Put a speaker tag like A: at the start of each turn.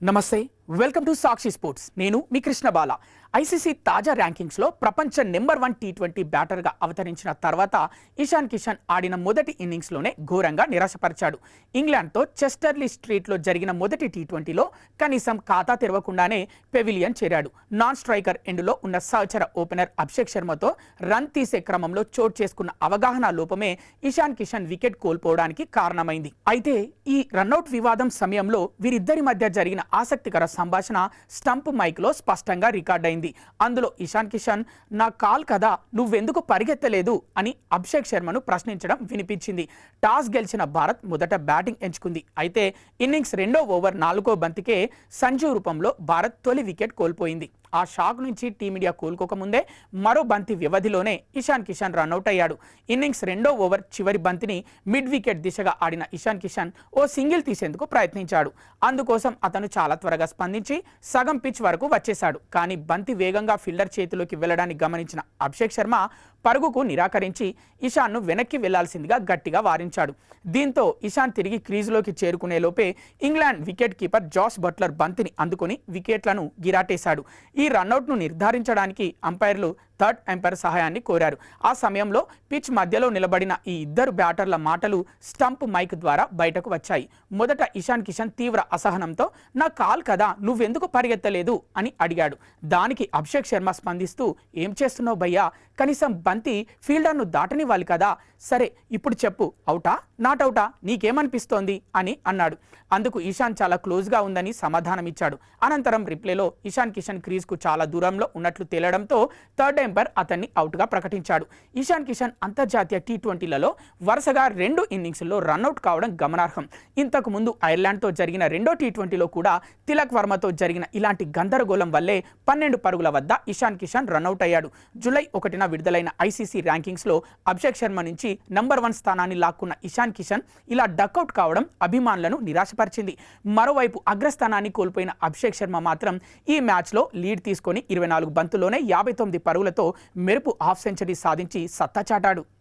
A: నమస్తే, welcome to Sakshi sports. నేను మీ కృష్ణ బాల. ICC తాజా ర్యాంకింగ్స్లో ప్రపంచ నెంబర్ 1 టీ20 బ్యాటర్గా అవతరించిన తర్వాత ఇషాన్ కిషన్ ఆడిన మొదటి ఇన్నింగ్స్లోనే ఘోరంగా నిరాశపరిచాడు. ఇంగ్లాండ్తో చెస్టర్లీ స్ట్రీట్లో జరిగిన మొదటి టీ20లో కనీసం ఖాతా తెరవకుండానే పెవిలియన్ చేరాడు. నాన్ స్ట్రైకర్ ఎండ్లో ఉన్న సహచర ఓపెనర్ అభిషేక్ శర్మతో రన్ తీసే క్రమంలో చోటు చేసుకున్న అవగాహన లోపమే ఇషాన్ కిషన్ వికెట్ కోల్పోవడానికి కారణమైంది. అయితే ఈ రన్అట్ వివాదం సమయంలో వీరిద్దరి మధ్య జరిగిన ఆసక్తికర సంభాషణ స్టంప్ మైక్లో స్పష్టంగా రికార్డైంది. అందులో ఇషాన్ కిషన్, నా కాల్ కదా, నువ్వెందుకు పరిగెత్తలేదు అని అభిషేక్ శర్మను ప్రశ్నించడం వినిపించింది. టాస్ గెలిచిన భారత్ మొదట బ్యాటింగ్ ఎంచుకుంది. అయితే ఇన్నింగ్స్ 2వ ఓవర్ 4వ బంతికే సంజు రూపంలో భారత్ తొలి వికెట్ కోల్పోయింది. ఆ షాక్ నుంచి టీమిండియా కోలుకోకముందే మరో బంతి వ్యవధిలోనే ఇషాన్ కిషన్ రన్అట్ అయ్యాడు. ఇన్నింగ్స్ 2వ ఓవర్ చివరి బంతిని మిడ్ వికెట్ దిశగా ఆడిన ఇషాన్ కిషన్ ఓ సింగిల్ తీసేందుకు ప్రయత్నించాడు. అందుకోసం అతను చాలా త్వరగా స్పందించి సగం పిచ్ వరకు వచ్చేశాడు. కానీ బంతి వేగంగా ఫీల్డర్ చేతిలోకి వెళ్లడాన్ని గమనించిన అభిషేక్ శర్మ పరుగుకు నిరాకరించి ఇషాన్ను వెనక్కి వెళ్లాల్సిందిగా గట్టిగా వారించాడు. దీంతో ఇషాన్ తిరిగి క్రీజులోకి చేరుకునే లోపే England wicket keeper Jos Buttler బంతిని అందుకుని వికెట్లను గిరాటేశాడు. ఈ రన్అట్ను నిర్ధారించడానికి అంపైర్లు థర్డ్ అంపైర్ సహాయాన్ని కోరారు. ఆ సమయంలో పిచ్ మధ్యలో నిలబడిన ఈ ఇద్దరు బ్యాటర్ల మాటలు స్టంప్ మైక్ ద్వారా బయటకు వచ్చాయి. మొదట ఇషాన్ కిషన్ తీవ్ర అసహనంతో, నా కాల్ కదా, నువ్వెందుకు పరిగెత్తలేదు అని అడిగాడు. దానికి అభిషేక్ శర్మ స్పందిస్తూ, ఏం చేస్తున్నావు భయ్యా, కనీసం బంతి ఫీల్డర్ను దాటనివ్వాలి కదా, సరే ఇప్పుడు చెప్పు, అవుటా నాట్ అవుటా, నీకేమనిపిస్తోంది అని అన్నాడు. అందుకు ఇషాన్ చాలా క్లోజ్గా ఉందని సమాధానమిచ్చాడు. అనంతరం రిప్లేలో ఇషాన్ కిషన్ క్రీజ్కు చాలా దూరంలో ఉన్నట్లు తేలడంతో థర్డ్ అంపైర్ అతన్ని అవుట్గా ప్రకటించాడు. ఇషాన్ కిషన్ అంతర్జాతీయ టీ20లలో వరుసగా 2 ఇన్నింగ్స్లో రన్అట్ కావడం గమనార్హం. ఇంతకు ముందు ఐర్లాండ్తో జరిగిన 2వ టీ20లో కూడా తిలక్ వర్మతో జరిగిన ఇలాంటి గందరగోళం వల్లే 12 పరుగుల వద్ద ఇషాన్ కిషన్ రన్అట్ అయ్యాడు. జూలై 1న విడుదలైన ఐసీసీ ర్యాంకింగ్స్లో అభిషేక్ శర్మ నుంచి నంబర్ 1 స్థానాన్ని లాక్కున్న ఇషాన్ కిషన్ ఇలా డక్అవుట్ కావడం అభిమానులను నిరాశపరిచింది. మరోవైపు అగ్రస్థానాన్ని కోల్పోయిన అభిషేక్ శర్మ మాత్రం ఈ మ్యాచ్లో లీడ్ తీసుకొని 24 బంతుల్లోనే 59 పరుగులతో మెరుపు హాఫ్ సెంచరీ సాధించి సత్తా చాటాడు.